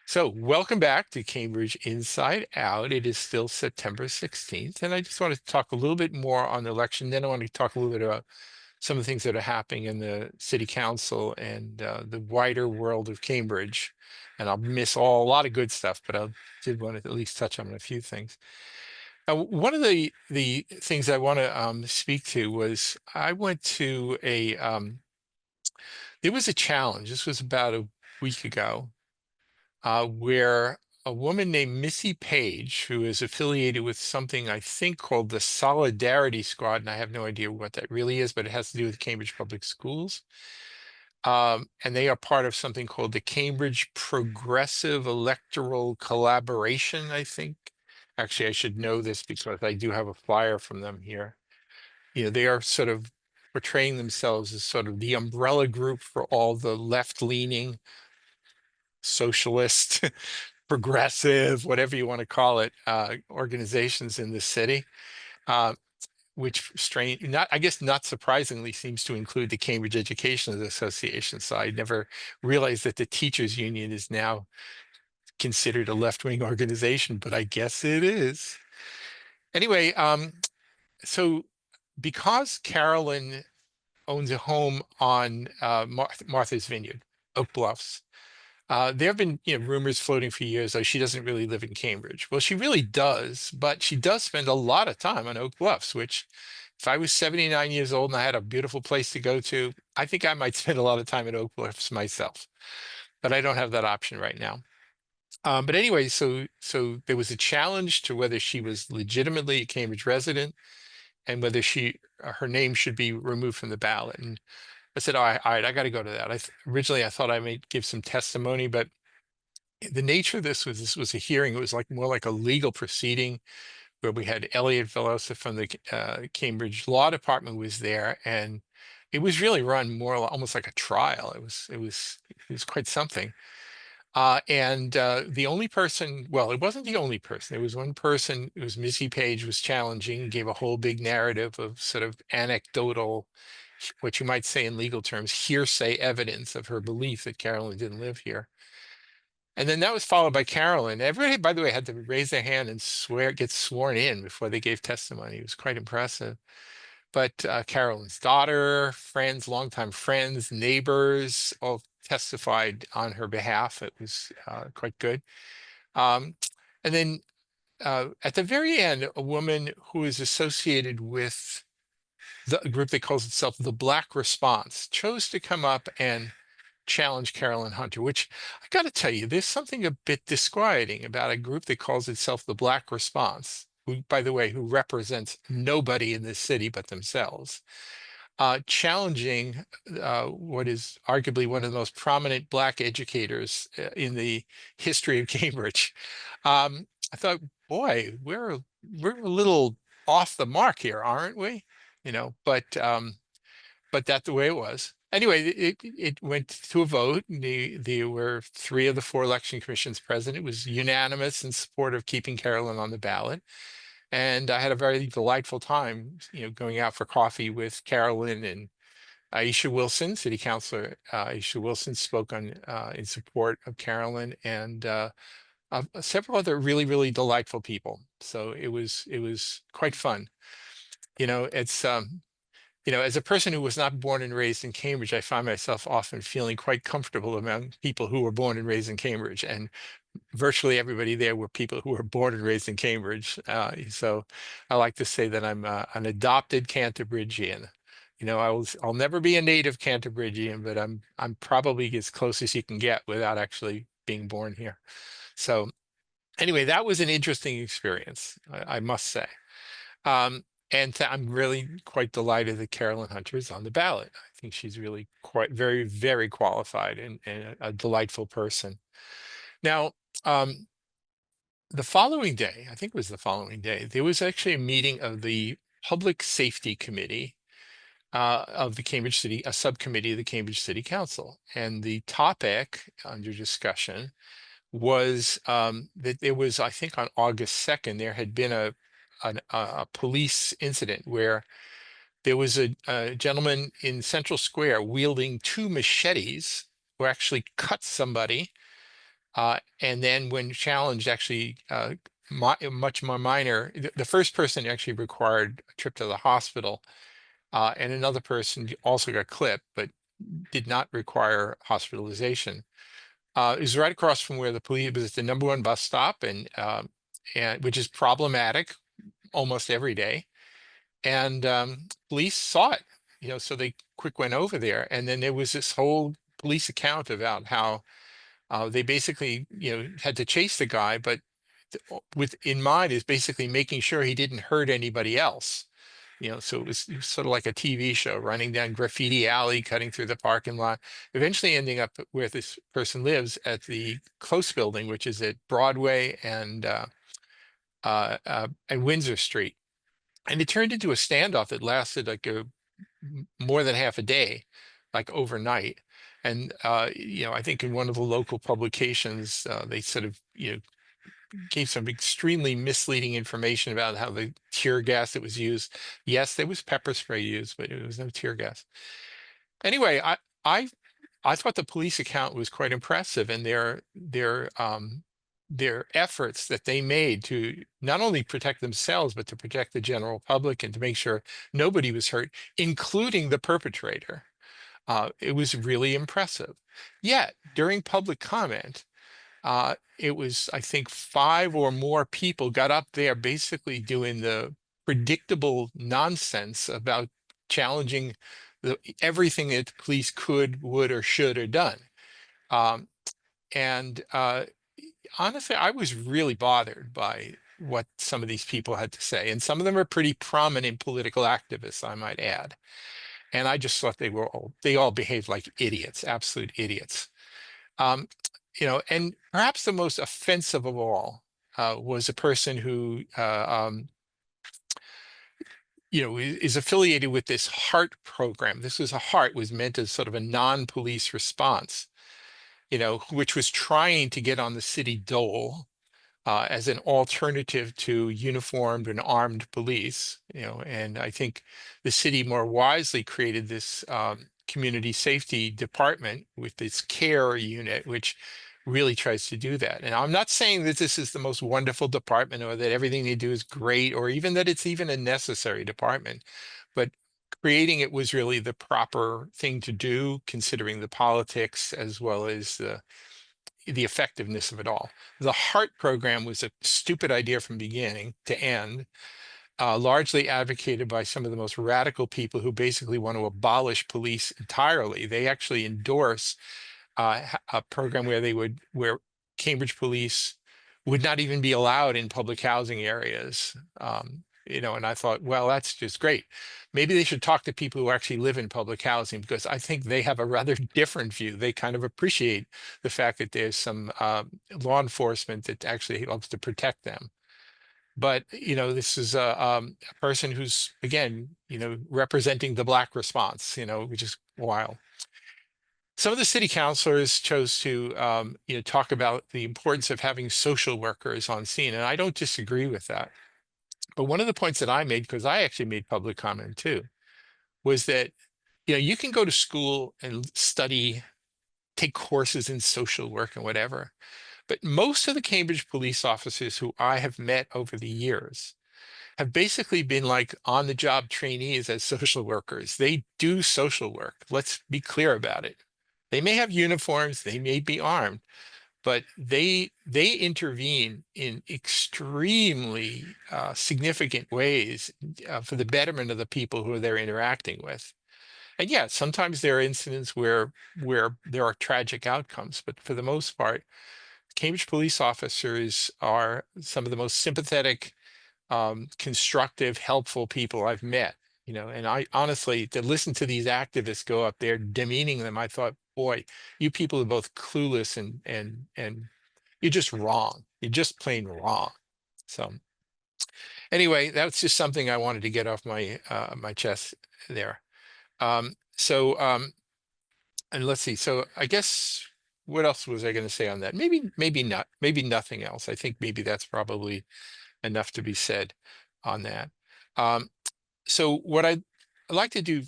So, welcome back to Cambridge Inside Out. It is still September 16th, and I just want to talk a little bit more on the election. Then I want to talk a little bit about some of the things that are happening in the city council and the wider world of Cambridge. And I'll miss a lot of good stuff, but I did want to at least touch on a few things. One of the things I want to speak to was I went to there was a challenge. This was about a week ago where a woman named Missy Page, who is affiliated with something I think called the Solidarity Squad, and I have no idea what that really is, but it has to do with Cambridge Public Schools. And they are part of something called the Cambridge Progressive Electoral Collaboration, I think. Actually, I should know this because I do have a flyer from them here. They are sort of portraying themselves as sort of the umbrella group for all the left-leaning socialist progressive, whatever you want to call it, organizations in the city, uh, which not, I guess, not surprisingly, seems to include the Cambridge Education Association. So I never realized that the teachers union is now considered a left-wing organization, but I guess it is. Anyway, so because Carolyn owns a home on Martha's Vineyard, Oak Bluffs, there have been, rumors floating for years, though she doesn't really live in Cambridge. Well, she really does, but she does spend a lot of time on Oak Bluffs, which if I was 79 years old and I had a beautiful place to go to, I think I might spend a lot of time at Oak Bluffs myself, but I don't have that option right now. But anyway, so there was a challenge to whether she was legitimately a Cambridge resident and whether her name should be removed from the ballot. And I said, all right, I got to go to that. Originally I thought I might give some testimony, but the nature of this was a hearing. It was like more like a legal proceeding where we had Elliot Velosa from the Cambridge Law Department was there, and it was really run more almost like a trial. It was quite something. And the only person, well, it wasn't the only person. There was one person. It was Missy Page was challenging, gave a whole big narrative of sort of anecdotal, what you might say in legal terms, hearsay evidence of her belief that Carolyn didn't live here. And then that was followed by Carolyn. Everybody, by the way, had to raise their hand and get sworn in before they gave testimony. It was quite impressive. But Carolyn's daughter, friends, longtime friends, neighbors, all testified on her behalf. It was quite good. Um, and then at the very end, a woman who is associated with the group that calls itself the Black Response chose to come up and challenge Carolyn Hunter, which I got to tell you, there's something a bit disquieting about a group that calls itself the Black Response, who, by the way, who represents nobody in this city but themselves, challenging what is arguably one of the most prominent Black educators in the history of Cambridge. I thought, boy, we're a little off the mark here, aren't we? But that's the way it was. Anyway, it went to a vote. There were three of the four election commissions present. It was unanimous in support of keeping Carolyn on the ballot. And I had a very delightful time, going out for coffee with Carolyn and Aisha Wilson, City Councilor Aisha Wilson spoke on in support of Carolyn and several other really, really delightful people. So it was quite fun. It's as a person who was not born and raised in Cambridge, I find myself often feeling quite comfortable among people who were born and raised in Cambridge. And virtually everybody there were people who were born and raised in Cambridge. So I like to say that I'm an adopted Cantabrigian. I'll never be a native Cantabrigian, but I'm probably as close as you can get without actually being born here. So anyway, that was an interesting experience, I must say. And I'm really quite delighted that Carolyn Hunter is on the ballot. I think she's really quite very, very qualified and a delightful person. Now, the following day, I think it was the following day, there was actually a meeting of the Public Safety Committee of the Cambridge City, a subcommittee of the Cambridge City Council. And the topic under discussion was that there was, I think on August 2nd, there had been a police incident where there was a gentleman in Central Square wielding two machetes who actually cut somebody And then when challenged, actually much more minor, the first person actually required a trip to the hospital, and another person also got clipped, but did not require hospitalization. It was right across from where the police, it was the #1 bus stop, and which is problematic almost every day. And police saw it, so they quick went over there. And then there was this whole police account about how they basically, had to chase the guy, but with in mind is basically making sure he didn't hurt anybody else. So it was sort of like a TV show, running down Graffiti Alley, cutting through the parking lot, eventually ending up where this person lives at the Close building, which is at Broadway and Windsor Street. And it turned into a standoff that lasted like more than half a day, like overnight. And I think in one of the local publications, they sort of, gave some extremely misleading information about how the tear gas that was used. Yes, there was pepper spray used, but it was no tear gas. Anyway, I I thought the police account was quite impressive, and their efforts that they made to not only protect themselves, but to protect the general public and to make sure nobody was hurt, including the perpetrator. It was really impressive. Yet during public comment, it was, I think, 5 or more people got up there basically doing the predictable nonsense about challenging everything that the police could, would, or should have done. Um, and honestly, I was really bothered by what some of these people had to say. And some of them are pretty prominent political activists, I might add. And I just thought they all behaved like idiots, absolute idiots. Um, and perhaps the most offensive of all was a person who, is affiliated with this HEART program. This was HEART was meant as sort of a non-police response, which was trying to get on the city dole as an alternative to uniformed and armed police. And I think the city more wisely created this community safety department with this care unit, which really tries to do that. And I'm not saying that this is the most wonderful department or that everything they do is great or even that it's even a necessary department, but creating it was really the proper thing to do, considering the politics as well as the effectiveness of it all. The HEART program was a stupid idea from beginning to end, largely advocated by some of the most radical people who basically want to abolish police entirely. They actually endorse a program where Cambridge police would not even be allowed in public housing areas. And I thought, well, that's just great. Maybe they should talk to people who actually live in public housing, because I think they have a rather different view. They kind of appreciate the fact that there's some law enforcement that actually helps to protect them. But this is a person who's, again, representing the Black response, which is wild. Some of the city councilors chose to, talk about the importance of having social workers on scene, and I don't disagree with that. But one of the points that I made, because I actually made public comment too, was that, you can go to school and study, take courses in social work and whatever, but most of the Cambridge police officers who I have met over the years have basically been like on-the-job trainees as social workers. They do social work. Let's be clear about it. They may have uniforms, they may be armed, but they intervene in extremely significant ways for the betterment of the people who they're interacting with. And yeah, sometimes there are incidents where there are tragic outcomes, but for the most part, Cambridge police officers are some of the most sympathetic, constructive, helpful people I've met. And I honestly, to listen to these activists go up there demeaning them, I thought, boy, you people are both clueless and you're just wrong. You're just plain wrong. So anyway, that's just something I wanted to get off my chest there. And let's see. So I guess what else was I going to say on that? Maybe not. Maybe nothing else. I think maybe that's probably enough to be said on that. Um, so what I'd like to do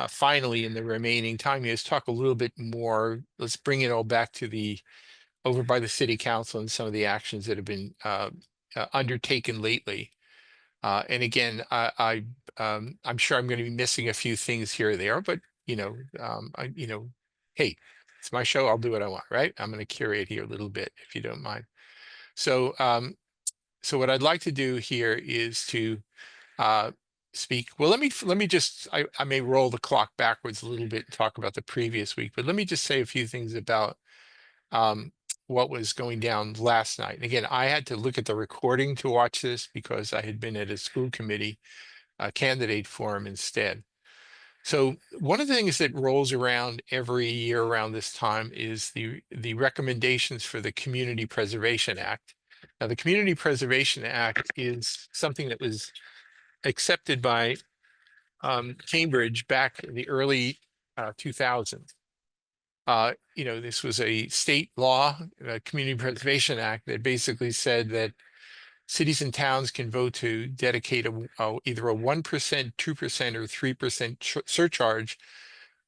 finally in the remaining time is talk a little bit more. Let's bring it all back to the over by the city council and some of the actions that have been undertaken lately. And again, I'm sure I'm going to be missing a few things here or there, but hey, it's my show. I'll do what I want, right? I'm going to curate here a little bit, if you don't mind. So, so what I'd like to do here is to speak. Well, let me just. I may roll the clock backwards a little bit and talk about the previous week, but let me just say a few things about um, what was going down last night. And again, I had to look at the recording to watch this because I had been at a school committee candidate forum instead. So one of the things that rolls around every year around this time is the recommendations for the Community Preservation Act. Now, the Community Preservation Act is something that was accepted by Cambridge back in the early 2000s. This was a state law, Community Preservation Act, that basically said that cities and towns can vote to dedicate either a 1%, 2%, or 3% surcharge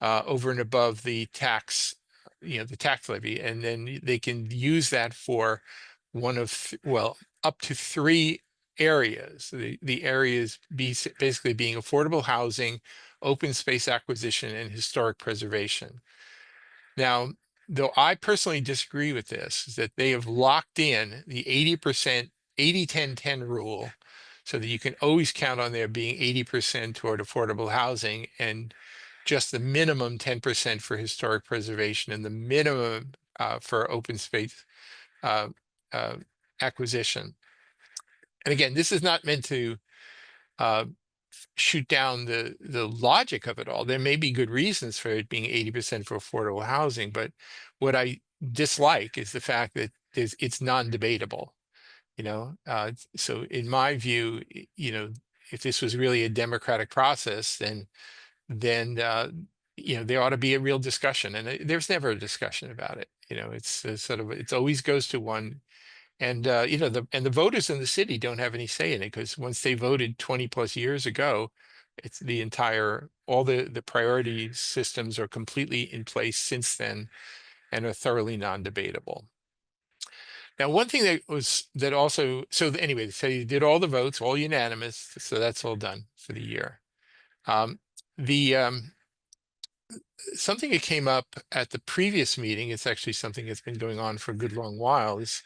over and above the tax, the tax levy, and then they can use that for up to three areas. The areas basically being affordable housing, open space acquisition, and historic preservation. Now, though I personally disagree with this, is that they have locked in the 80%, 80-10-10 rule so that you can always count on there being 80% toward affordable housing and just the minimum 10% for historic preservation and the minimum for open space uh, uh, acquisition. And again, this is not meant to uh, shoot down the logic of it all. There may be good reasons for it being 80% for affordable housing, but what I dislike is the fact that it's non-debatable. So in my view, if this was really a democratic process, then there ought to be a real discussion, and there's never a discussion about it. It's it always goes to one. And the voters in the city don't have any say in it because once they voted 20 plus years ago, it's all the priority systems are completely in place since then and are thoroughly non-debatable. Now, one thing so anyway, so you did all the votes, all unanimous, so that's all done for the year. The Something that came up at the previous meeting, it's actually something that's been going on for a good long while, is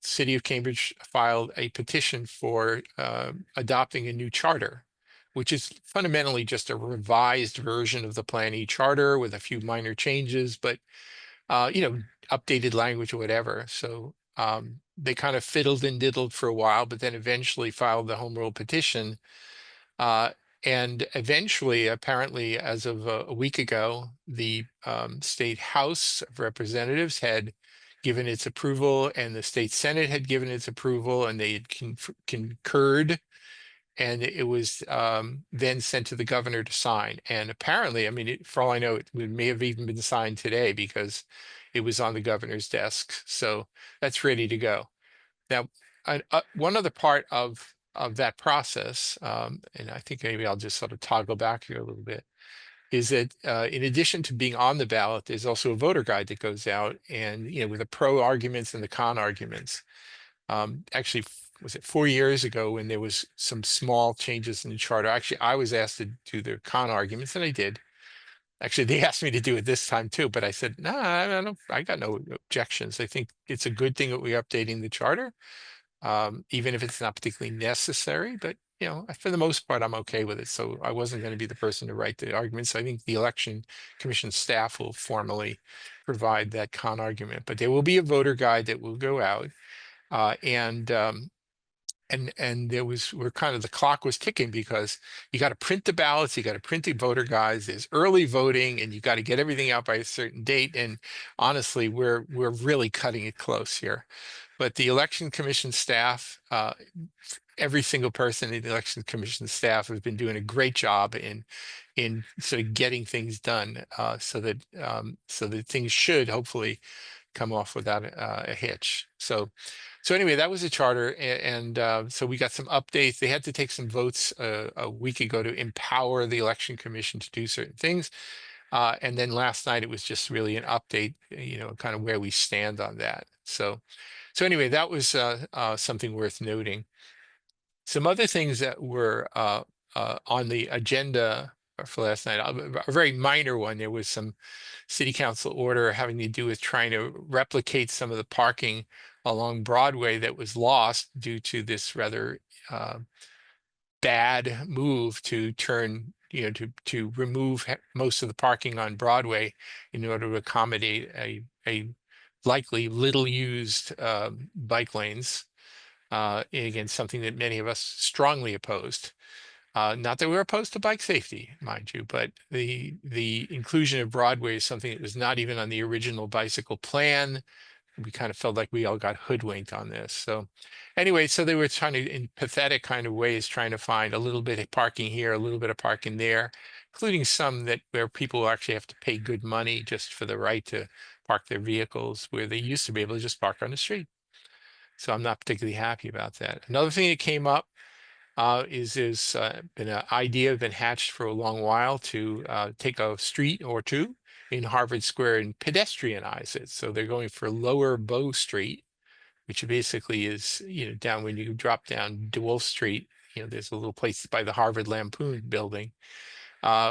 City of Cambridge filed a petition for adopting a new charter, which is fundamentally just a revised version of the Plan E charter with a few minor changes, but updated language or whatever. So they kind of fiddled and diddled for a while, but then eventually filed the home rule petition. And eventually, apparently, as of a week ago, the State House of Representatives had given its approval, and the State Senate had given its approval, and they had concurred, and it was then sent to the governor to sign. And apparently, I mean, for all I know, it may have even been signed today because it was on the governor's desk. So that's ready to go. Now, one other part of that process, and I think maybe I'll just sort of toggle back here a little bit, is that in addition to being on the ballot, there's also a voter guide that goes out, and with the pro arguments and the con arguments. Actually, was it 4 years ago when there was some small changes in the charter? Actually, I was asked to do the con arguments, and I did. Actually, they asked me to do it this time too, but I said, no, I don't. I got no objections. I think it's a good thing that we're updating the charter, even if it's not particularly necessary. But for the most part, I'm okay with it. So I wasn't going to be the person to write the arguments. So I think the Election Commission staff will formally provide that con argument. But there will be a voter guide that will go out, and the clock was ticking because you got to print the ballots, you got to print the voter guides, there's early voting, and you got to get everything out by a certain date. And honestly, we're really cutting it close here. But the Election Commission staff, every single person in the Election Commission staff has been doing a great job in sort of getting things done, so that things should hopefully come off without a hitch. So anyway, that was a charter, and so we got some updates. They had to take some votes a week ago to empower the Election Commission to do certain things. And then last night it was just really an update, kind of where we stand on that. So anyway, that was something worth noting. Some other things that were on the agenda for last night, a very minor one. There was some city council order having to do with trying to replicate some of the parking along Broadway that was lost due to this rather bad move to turn, to remove most of the parking on Broadway in order to accommodate a likely little used bike lanes. Again, something that many of us strongly opposed. Not that we're opposed to bike safety, mind you, but the inclusion of Broadway is something that was not even on the original bicycle plan. We kind of felt like we all got hoodwinked on this. So anyway, so they were trying to, in pathetic kind of ways, trying to find a little bit of parking here, a little bit of parking there, including some that where people actually have to pay good money just for the right to park their vehicles, where they used to be able to just park on the street. So I'm not particularly happy about that. Another thing that came up is been an idea been hatched for a long while to take a street or two in Harvard Square and pedestrianize it. So they're going for Lower Bow Street, which basically is, down when you drop down DeWolf Street, there's a little place by the Harvard Lampoon building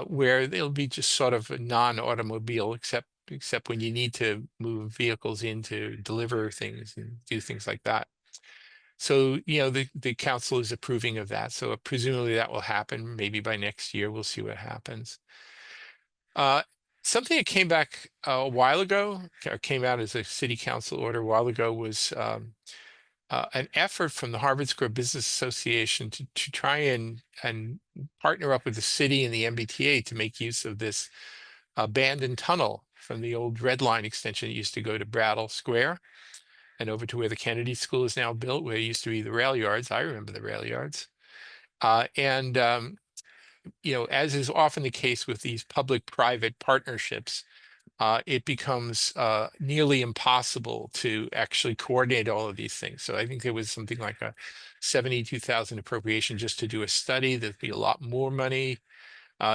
where it'll be just sort of a non-automobile, except when you need to move vehicles in to deliver things and do things like that. So, the council is approving of that. So presumably that will happen maybe by next year. We'll see what happens. Something that came back a while ago, or came out as a city council order a while ago, was an effort from the Harvard Square Business Association to try and partner up with the city and the MBTA to make use of this abandoned tunnel from the old Red Line extension that used to go to Brattle Square and over to where the Kennedy School is now built, where it used to be the rail yards. I remember the rail yards. And as is often the case with these public-private partnerships, it becomes nearly impossible to actually coordinate all of these things. So I think there was something like a 72,000 appropriation just to do a study. There'd be a lot more money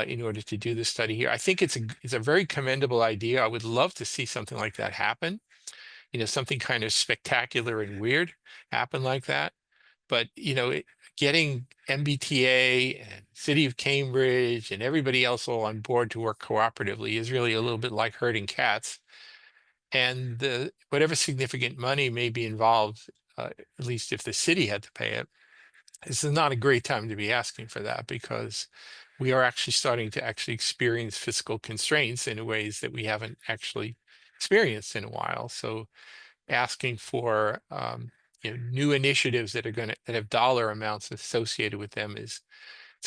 in order to do the study here. I think it's a very commendable idea. I would love to see something like that happen. Something kind of spectacular and weird happen like that. But, getting MBTA and City of Cambridge and everybody else all on board to work cooperatively is really a little bit like herding cats. And whatever significant money may be involved, at least if the city had to pay it, this is not a great time to be asking for that, because we are actually starting to experience fiscal constraints in ways that we haven't actually experienced in a while. So asking for new initiatives that have dollar amounts associated with them it's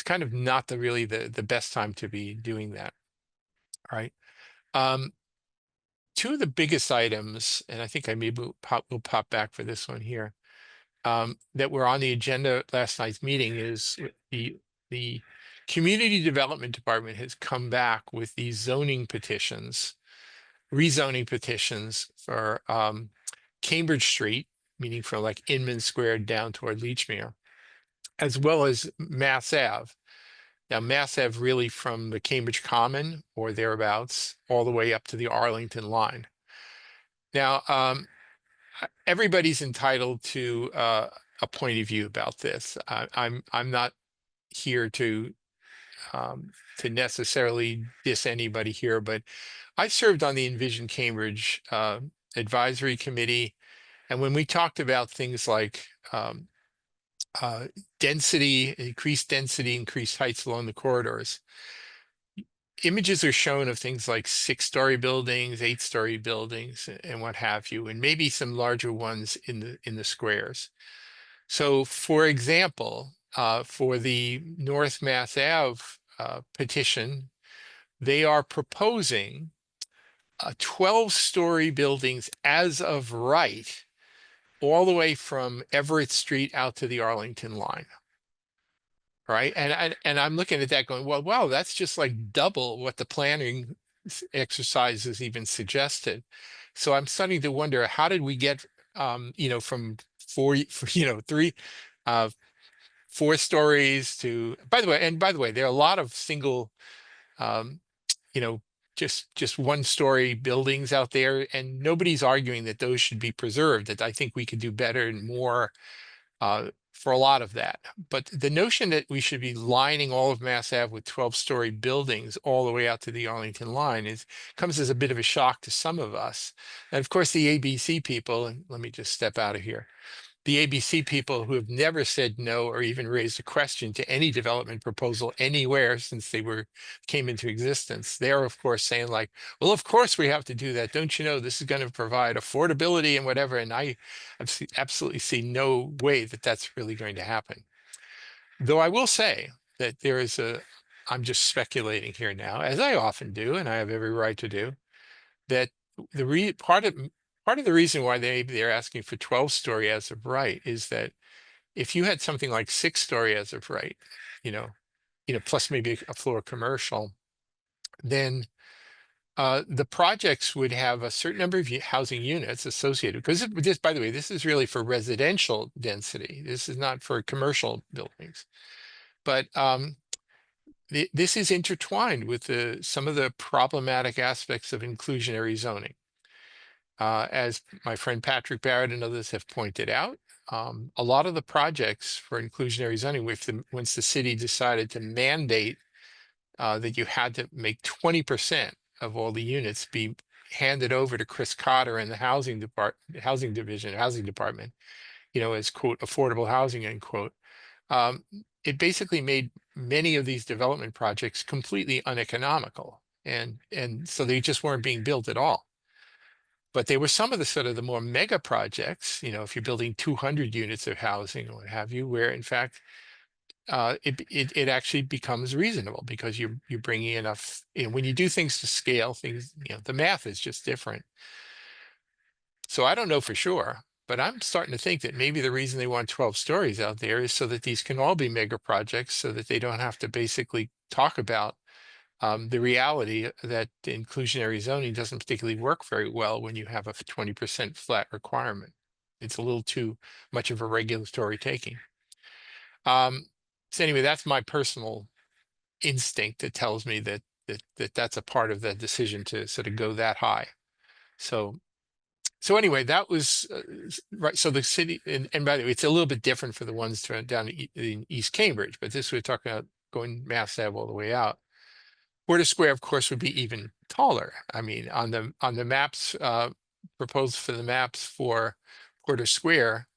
kind of not really the best time to be doing that. All right. Two of the biggest items, and I think I maybe will pop back for this one here, that were on the agenda last night's meeting is the Community Development Department has come back with these zoning petitions, rezoning petitions for Cambridge Street, meaning from like Inman Square down toward Leechmere, as well as Mass Ave. Now, Mass Ave really from the Cambridge Common or thereabouts all the way up to the Arlington line. Now, everybody's entitled to a point of view about this. I'm not here to necessarily diss anybody here, but I served on the Envision Cambridge advisory committee. And when we talked about things like density, increased heights along the corridors, images are shown of things like 6-story buildings, 8-story buildings, and what have you, and maybe some larger ones in the squares. So, for example, for the North Mass Ave petition, they are proposing 12-story buildings as of right, all the way from Everett Street out to the Arlington line. Right. And I'm looking at that going, well, wow, that's just like double what the planning exercise has even suggested. So I'm starting to wonder, how did we get, from three, 4 stories to, by the way, there are a lot of single, um, you know, just one-story buildings out there, and nobody's arguing that those should be preserved. That I think we could do better and more for a lot of that. But the notion that we should be lining all of Mass Ave with 12-story buildings all the way out to the Arlington line comes as a bit of a shock to some of us. And of course, the ABC people, and let me just step out of here. The ABC people who have never said no or even raised a question to any development proposal anywhere since they came into existence, they're of course saying like, well, of course we have to do that. Don't you know this is going to provide affordability and whatever? And I absolutely see no way that that's really going to happen. Though I will say that I'm just speculating here now, as I often do, and I have every right to do, that part of the reason why they're asking for 12-story as of right is that if you had something like 6-story as of right, you know, plus maybe a floor commercial, then the projects would have a certain number of housing units associated. Because this, by the way, this is really for residential density. This is not for commercial buildings. But this is intertwined with some of the problematic aspects of inclusionary zoning. As my friend Patrick Barrett and others have pointed out, a lot of the projects for inclusionary zoning, once the city decided to mandate that you had to make 20% of all the units be handed over to Chris Cotter and the housing department, as quote, affordable housing, end quote. It basically made many of these development projects completely uneconomical. And so they just weren't being built at all. But they were some of the sort of the more mega projects, if you're building 200 units of housing or what have you, where in fact it actually becomes reasonable because you're bringing enough. When you do things to scale, the math is just different. So I don't know for sure, but I'm starting to think that maybe the reason they want 12 stories out there is so that these can all be mega projects, so that they don't have to basically talk about the reality that inclusionary zoning doesn't particularly work very well when you have a 20% flat requirement. It's a little too much of a regulatory taking. So anyway, that's my personal instinct that tells me that's a part of the decision to sort of go that high. So anyway, that was right. So the city, and by the way, it's a little bit different for the ones down in East Cambridge, but this we're talking about going Mass Ave all the way out. Porter Square, of course, would be even taller. I mean, on the maps proposed for the maps for Porter Square,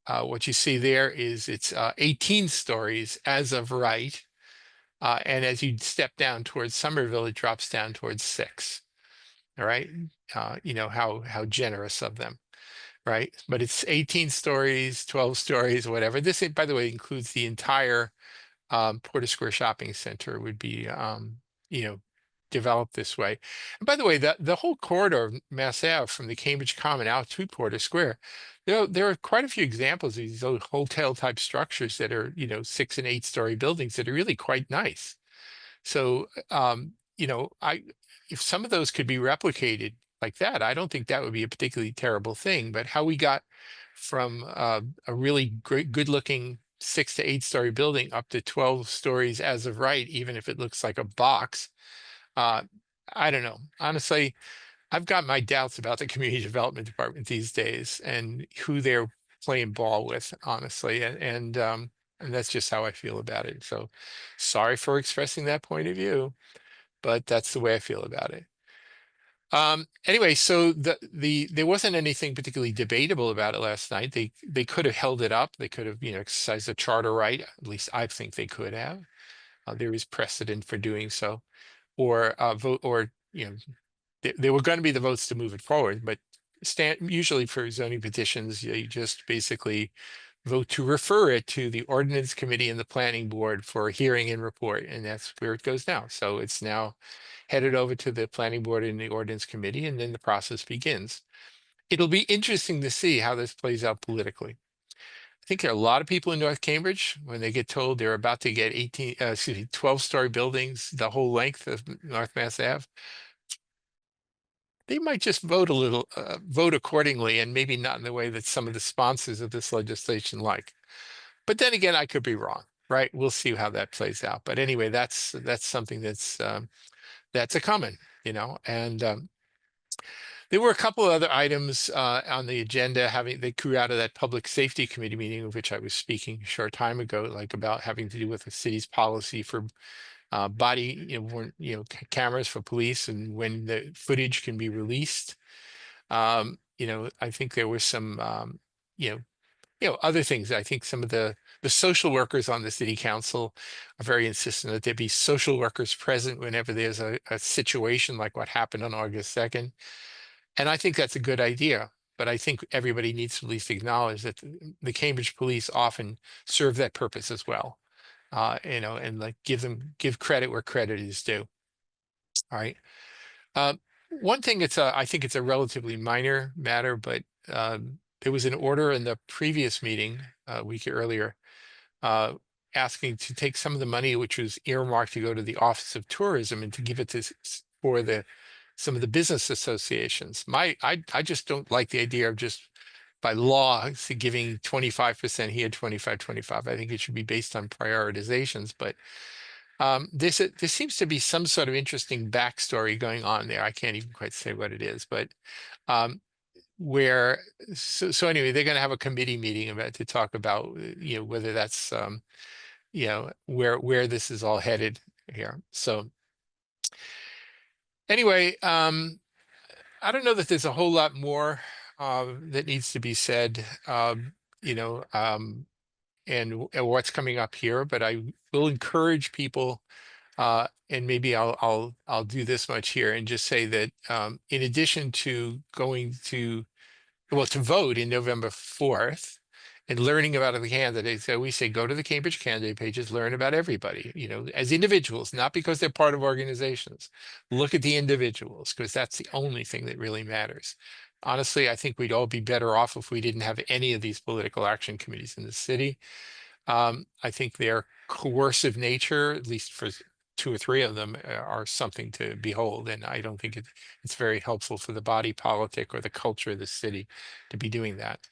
what you see there is it's 18 stories as of right, and as you step down towards Somerville, it drops down towards 6. All right, how generous of them, right? But it's 18 stories, 12 stories, whatever. This, by the way, includes the entire Porter Square Shopping Center would be, developed this way. And by the way, the whole corridor of Mass Ave from the Cambridge Common out to Porter Square, there are quite a few examples of these hotel type structures that are, 6 and 8-story buildings that are really quite nice. So, if some of those could be replicated like that, I don't think that would be a particularly terrible thing. But how we got from a really great, good-looking 6 to 8-story building up to 12 stories as of right, even if it looks like a box, I don't know. Honestly, I've got my doubts about the community development department these days and who they're playing ball with, honestly, and that's just how I feel about it. So, sorry for expressing that point of view, but that's the way I feel about it. Anyway, so there wasn't anything particularly debatable about it last night. They could have held it up. They could have, exercised a charter right. At least I think they could have. There is precedent for doing so, or vote, or there were going to be the votes to move it forward. But usually for zoning petitions, you just basically vote to refer it to the ordinance committee and the planning board for a hearing and report, and that's where it goes now. So it's now headed over to the planning board and the ordinance committee, and then the process begins. It'll be interesting to see how this plays out politically. I think there are a lot of people in North Cambridge, when they get told they're about to get 12-story buildings the whole length of North Mass Ave, they might just vote accordingly, and maybe not in the way that some of the sponsors of this legislation like. But then again, I could be wrong, right? We'll see how that plays out. But anyway, that's something that's a coming. and there were a couple of other items on the agenda they grew out of that public safety committee meeting of which I was speaking a short time ago, like about having to do with the city's policy for body, cameras for police and when the footage can be released. I think there was some, you know, other things. I think some of the social workers on the city council are very insistent that there be social workers present whenever there's a situation like what happened on August 2nd. And I think that's a good idea. But I think everybody needs to at least acknowledge that the Cambridge police often serve that purpose as well. And like give credit where credit is due. All right. One thing I think it's a relatively minor matter, but there was an order in the previous meeting a week earlier uh, asking to take some of the money which was earmarked to go to the Office of Tourism and to give it to for some of the business associations. I just don't like the idea of just by law giving 25% here, 25, 25. I think it should be based on prioritizations, but there seems to be some sort of interesting backstory going on there. I can't even quite say what it is, but um, so anyway, they're going to have a committee meeting about to talk about whether that's where this is all headed here. So anyway, I don't know that there's a whole lot more that needs to be said, you know, and what's coming up here, but I will encourage people, and maybe I'll do this much here and just say that in addition to going to vote in November 4th and learning about the candidates, so we say go to the Cambridge candidate pages, learn about everybody, as individuals, not because they're part of organizations. Look at the individuals because that's the only thing that really matters. Honestly, I think we'd all be better off if we didn't have any of these political action committees in the city. I think their coercive nature, at least for two or three of them, are something to behold. And I don't think it's very helpful for the body politic or the culture of the city to be doing that.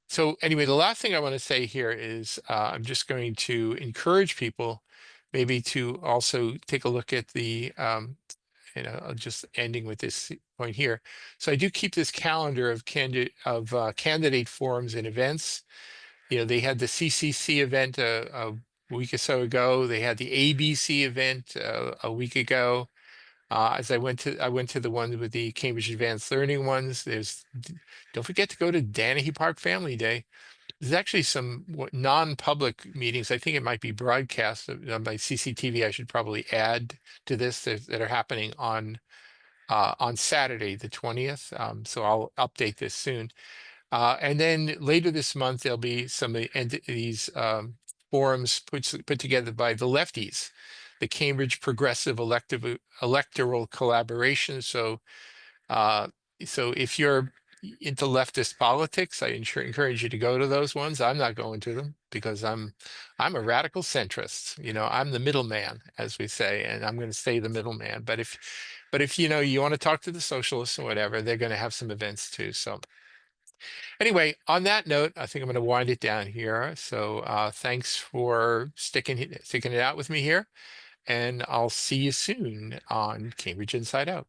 So anyway, the last thing I want to say here is I'm just going to encourage people maybe to also take a look at the, just ending with this point here. So I do keep this calendar of candidate forums and events. They had the CCC event a week or so ago. They had the ABC event a week ago. As I went to the one with the Cambridge Advanced Learning ones. Don't forget to go to Danahy Park Family Day. There's actually some non-public meetings. I think it might be broadcast by CCTV. I should probably add to this that are happening on Saturday, the 20th. So I'll update this soon. And then later this month, there'll be some of these forums put together by the lefties, the Cambridge Progressive Electoral Collaboration. So if you're into leftist politics, I encourage you to go to those ones. I'm not going to them because I'm a radical centrist. I'm the middleman, as we say, and I'm going to stay the middleman. But if you want to talk to the socialists or whatever, they're going to have some events too. So anyway, on that note, I think I'm going to wind it down here. So thanks for sticking it out with me here, and I'll see you soon on Cambridge Inside Out.